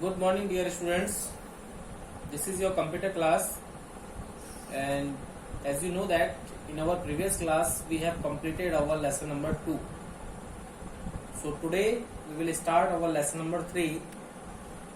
Good morning, dear students. This is your computer class, and as you know that in our previous class we have completed our lesson number 2. So today we will start our lesson number 3,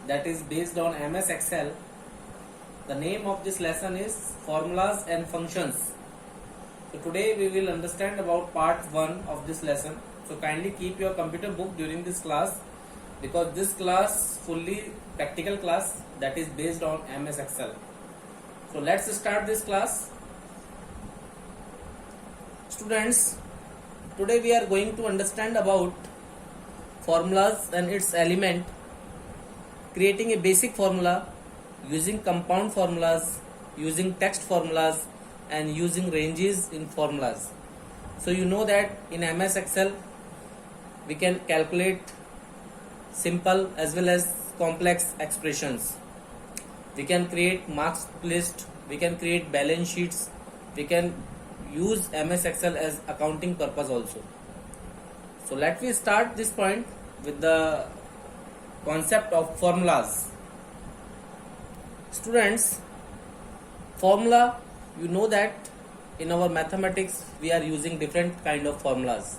that is based on MS Excel. The name of this lesson is Formulas and Functions. So today we will understand about part 1 of this lesson. So kindly keep your computer book during this class, because this class fully practical class that is based on MS Excel. So let's start this class. Students, today we are going to understand about formulas and its element, creating a basic formula, using compound formulas, using text formulas, and using ranges in formulas. So you know that in MS Excel we can calculate simple as well as complex expressions. We can create marks list, we can create balance sheets, we can use MS Excel as accounting purpose also. So let me start this point with the concept of formulas. Students, formula, you know that in our mathematics we are using different kind of formulas.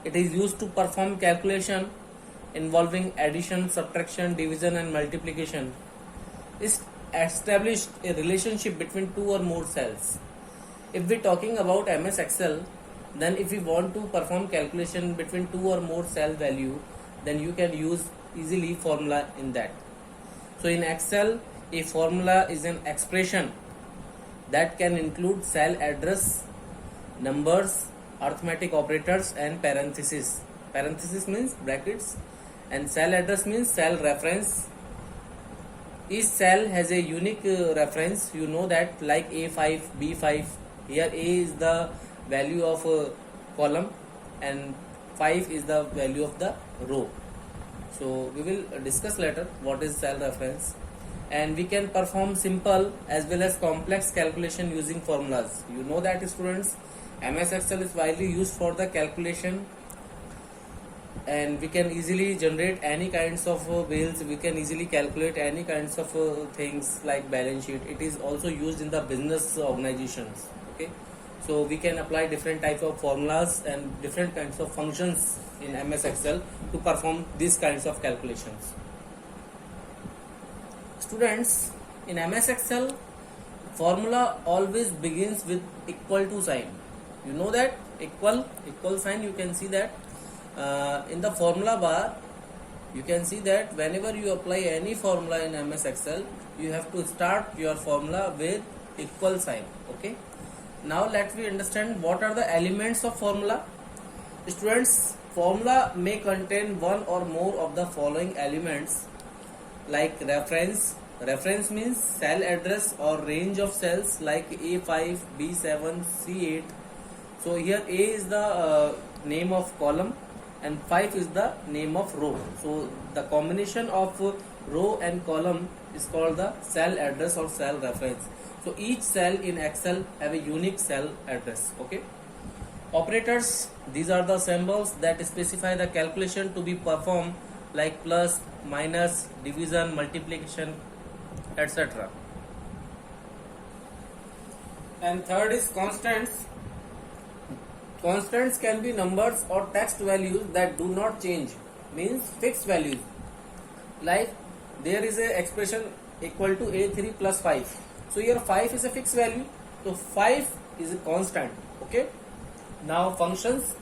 It is used to perform calculation involving addition, subtraction, division and multiplication. Is established a relationship between two or more cells. If we are talking about MS Excel, then if we want to perform calculation between two or more cell value, then you can use easily formula in that. So in Excel, a formula is an expression that can include cell address, numbers, arithmetic operators and parentheses. Parentheses means brackets, and cell address means cell reference. Each cell has a unique reference. You know that, like A5, B5. Here A is the value of a column and 5 is the value of the row. So we will discuss later what is cell reference. And we can perform simple as well as complex calculation using formulas. You know that, students, MS Excel is widely used for the calculation, and we can easily generate any kinds of bills. We can easily calculate any kinds of things like balance sheet. It is also used in the business organizations. Okay, so we can apply different types of formulas and different kinds of functions in MS Excel to perform these kinds of calculations. Students, in MS Excel, formula always begins with equal to sign. You know that equal sign. You can see that in the formula bar. You can see that whenever you apply any formula in MS Excel, you have to start your formula with equal sign. Okay, now let me understand what are the elements of formula. Students, formula may contain one or more of the following elements, like reference. Reference means cell address or range of cells like A5, B7, C8. So here A is the name of column and 5 is the name of row. So the combination of row and column is called the cell address or cell reference. So each cell in Excel have a unique cell address. Okay. Operators, these are the symbols that specify the calculation to be performed, like plus, minus, division, multiplication, etc. And third is constants. Constants can be numbers or text values that do not change, means fixed values. Like there is a expression equal to A3 plus 5. So here 5 is a fixed value, so 5 is a constant. Okay. Now functions.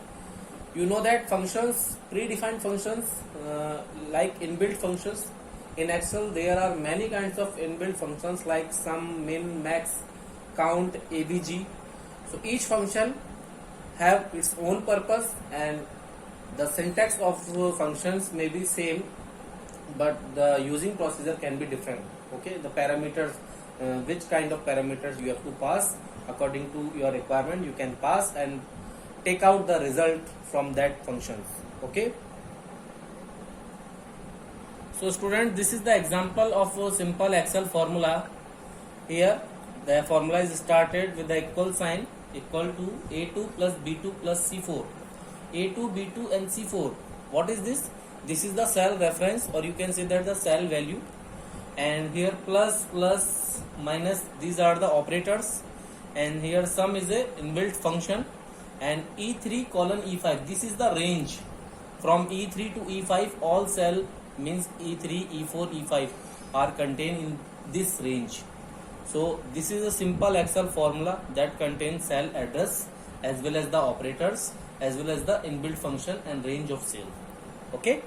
You know that functions, predefined functions, like inbuilt functions. In Excel there are many kinds of inbuilt functions like sum, min, max, count, ABG. So each function have its own purpose, and the syntax of functions may be same, but the using procedure can be different. Okay, the parameters, which kind of parameters you have to pass according to your requirement, you can pass and take out the result from that functions. Okay, so student, this is the example of a simple Excel formula. Here the formula is started with the equal sign, equal to A2 plus B2 plus C4. A2, B2 and C4. What is this? this is the cell reference, or you can say that the cell value, and here plus plus minus, these are the operators, and here sum is a inbuilt function, and E3 colon E5, this is the range from E3 to E5. All cell means E3, E4, E5 are contained in this range. So this is a simple Excel formula that contains cell address as well as the operators as well as the inbuilt function and range of cell. Okay.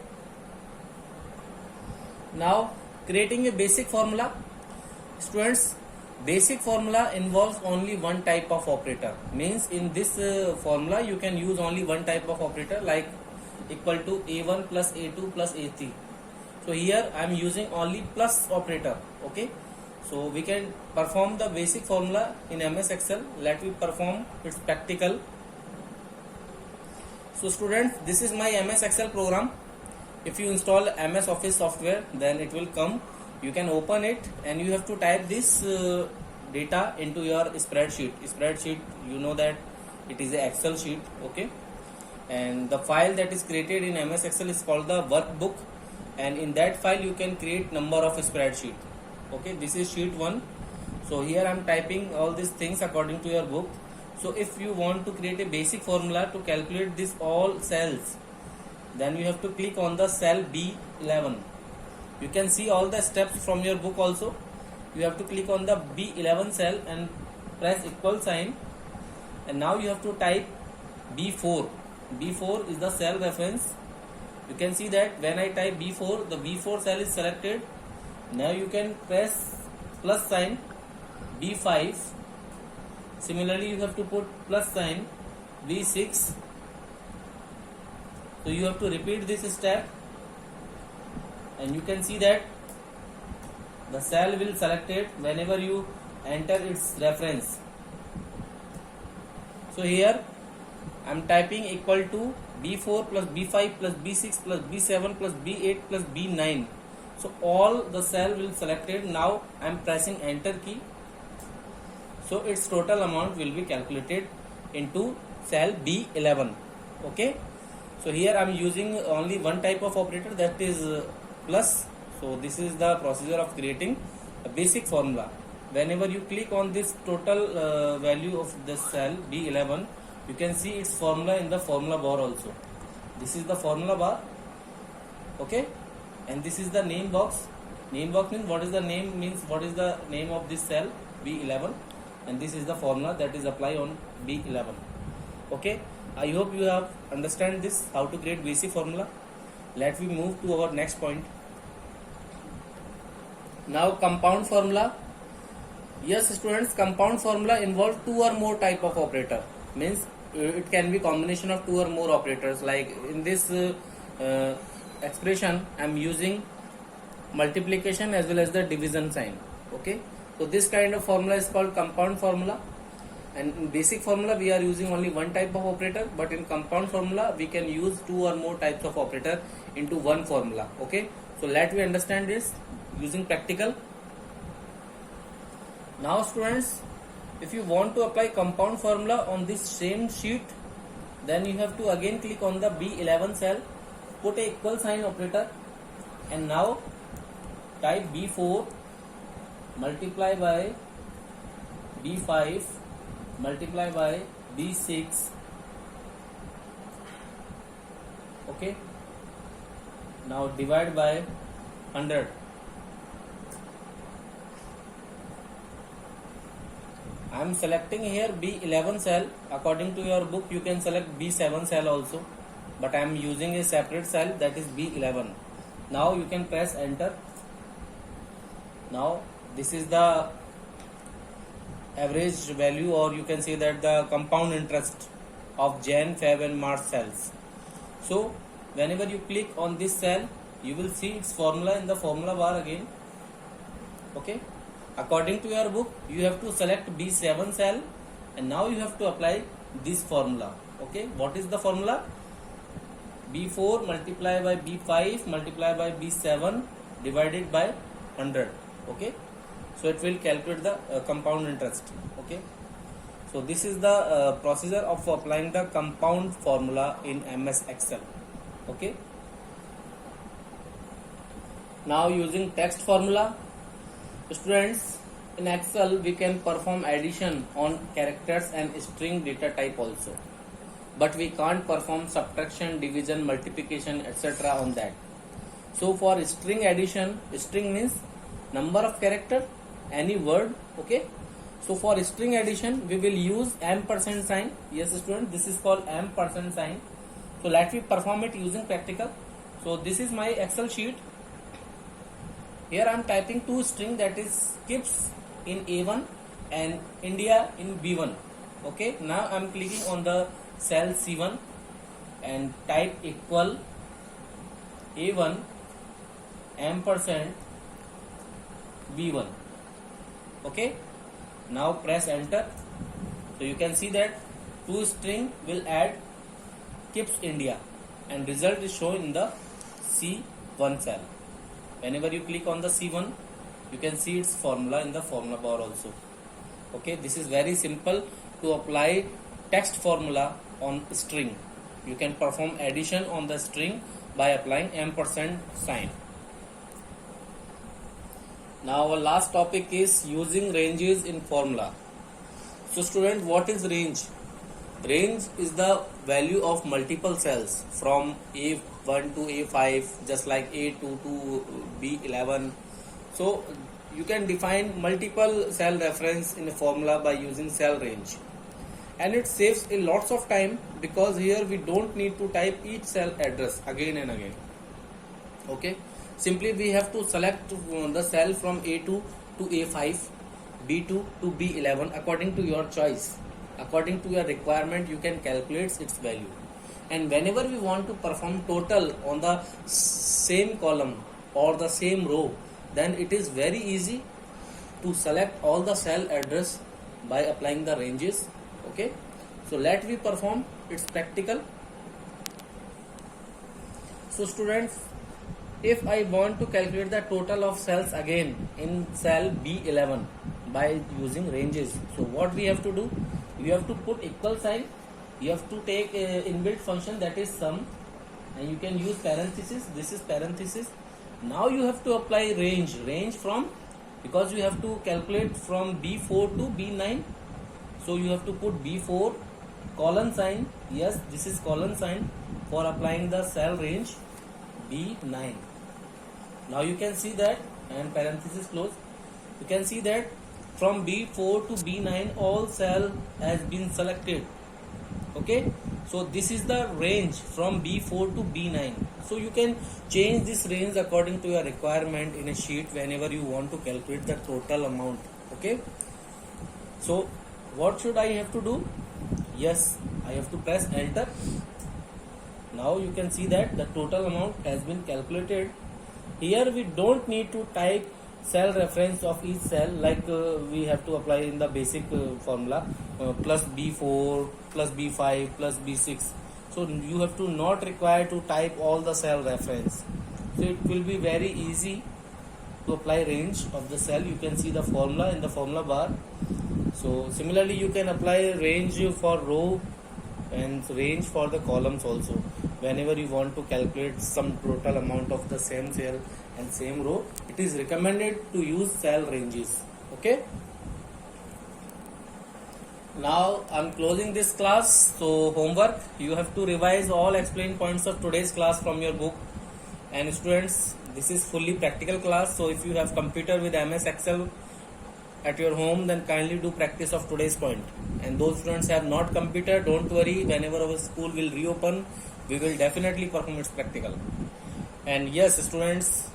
Now creating a basic formula. Students, basic formula involves only one type of operator. Means in this formula you can use only one type of operator, like equal to A1 plus A2 plus A3. So here I am using only plus operator. Okay. So we can perform the basic formula in MS Excel. Let me perform its practical. So students, this is my MS Excel program. If you install MS Office software, then it will come. You can open it and you have to type this data into your spreadsheet. Spreadsheet, you know that it is an Excel sheet. Okay. And the file that is created in MS Excel is called the workbook, and in that file you can create number of spreadsheet. Okay, this is sheet 1. So here I am typing all these things according to your book. So if you want to create a basic formula to calculate this all cells, then you have to click on the cell B11. You can see all the steps from your book also. You have to click on the B11 cell and press equal sign, and now you have to type B4. B4 is the cell reference. You can see that when I type B4, the B4 cell is selected. Now you can press plus sign B5. Similarly, you have to put plus sign B6. So you have to repeat this step, and you can see that the cell will selected whenever you enter its reference. So here I am typing equal to B4 plus B5 plus B6 plus B7 plus B8 plus B9. So all the cell will selected. Now I am pressing enter key. So its total amount will be calculated into cell B11. Okay. So here I am using only one type of operator, that is plus. So this is the procedure of creating a basic formula. Whenever you click on this total value of the cell B11, you can see its formula in the formula bar also. This is the formula bar. Okay. And this is the name box. Name box means what is the name, means what is the name of this cell B11, and this is the formula that is applied on B11. Okay. I hope you have understand this, how to create basic formula. Let me move to our next point. Now compound formula. Yes students, compound formula involves two or more type of operator. Means it can be combination of two or more operators. Like in this expression I am using multiplication as well as the division sign. Okay. So this kind of formula is called compound formula. And in basic formula we are using only one type of operator, but in compound formula we can use two or more types of operator into one formula. Okay. So let me understand this using practical. Now students, if you want to apply compound formula on this same sheet, then you have to again click on the B11 cell, put a equal sign operator, and now type B4 multiply by B5 multiply by B6. Okay. Now divide by 100. I am selecting here B11 cell. According to your book you can select B7 cell also, but I am using a separate cell, that is B11. Now you can press enter. Now this is the average value, or you can say that the compound interest of Jan, Feb and March cells. So whenever you click on this cell, you will see its formula in the formula bar again. Okay. According to your book you have to select B7 cell, and now you have to apply this formula. Okay. What is the formula? B4 multiply by B5 multiply by B7 divided by 100. Okay. So it will calculate the compound interest. Okay. So this is the procedure of applying the compound formula in MS Excel. Okay. Now using text formula, students, in Excel we can perform addition on characters and string data type also, but we can't perform subtraction, division, multiplication, etc. on that. So for string addition, string means number of character, any word, okay. So for string addition we will use ampersand sign. Yes student, this is called ampersand sign. So let me perform it using practical. So this is my Excel sheet. Here I am typing two string, that is KIPS in A1 and India in B1. Okay, now I am clicking on the cell C1 and type equal A1 ampersand B1. Okay, now press enter. So you can see that two string will add KIPS India and result is shown in the C1 cell. Whenever you click on the C1, you can see its formula in the formula bar also. Okay, this is very simple to apply text formula on string. You can perform addition on the string by applying ampersand sign. Now our last topic is using ranges in formula. So student, what is range? Range is the value of multiple cells from A1 to A5, just like A2 to B11. So you can define multiple cell reference in a formula by using cell range, and it saves a lots of time because here we don't need to type each cell address again and again. Okay, simply we have to select the cell from A2 to A5, B2 to B11 according to your choice. According to your requirement, you can calculate its value. And whenever we want to perform total on the same column or the same row, then it is very easy to select all the cell address by applying the ranges. Okay, so let me perform its practical. So students, if I want to calculate the total of cells again in cell B11 by using ranges, so what we have to do? You have to put equal sign. You have to take a inbuilt function, that is sum, and you can use parenthesis. This is parenthesis. Now you have to apply range from, because you have to calculate from B4 to B9. So you have to put B4 colon sign. Yes, this is colon sign for applying the cell range B9. Now you can see that, and parenthesis close. You can see that from B4 to B9 all cell has been selected. Okay, so this is the range from B4 to B9. So you can change this range according to your requirement in a sheet whenever you want to calculate the total amount. Okay, so what should I have to do? Yes, I have to press enter. Now you can see that the total amount has been calculated. Here we don't need to type cell reference of each cell like we have to apply in the basic formula plus B4 plus B5 plus B6. So you have to not require to type all the cell reference. So it will be very easy to apply range of the cell. You can see the formula in the formula bar. So similarly you can apply range for row and range for the columns also. Whenever you want to calculate some total amount of the same cell and same row, it is recommended to use cell ranges. Okay, now I am closing this class. So homework, you have to revise all explained points of today's class from your book. And students, this is fully practical class, so if you have computer with MS Excel at your home, then kindly do practice of today's point. And those students have not computer, don't worry, whenever our school will reopen, we will definitely perform its practical. And yes students,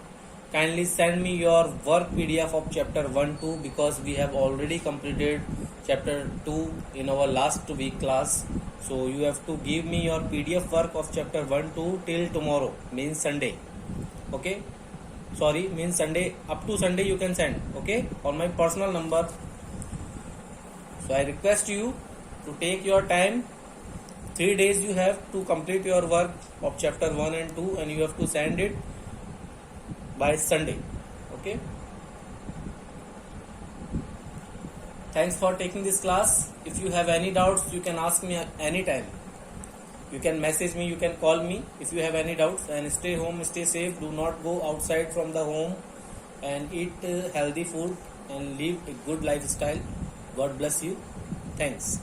kindly send me your work PDF of chapter 1-2 because we have already completed chapter 2 in our last week class. So you have to give me your PDF work of chapter 1-2 till tomorrow, means Sunday. Okay, sorry, means Sunday, up to Sunday you can send, okay, on my personal number. So I request you to take your time. 3 days you have to complete your work of chapter 1 and 2 and you have to send it by Sunday. Okay, thanks for taking this class. If you have any doubts, you can ask me anytime. You can message me, you can call me if you have any doubts. And stay home, stay safe. Do not go outside from the home, and eat healthy food and live a good lifestyle. God bless you. Thanks.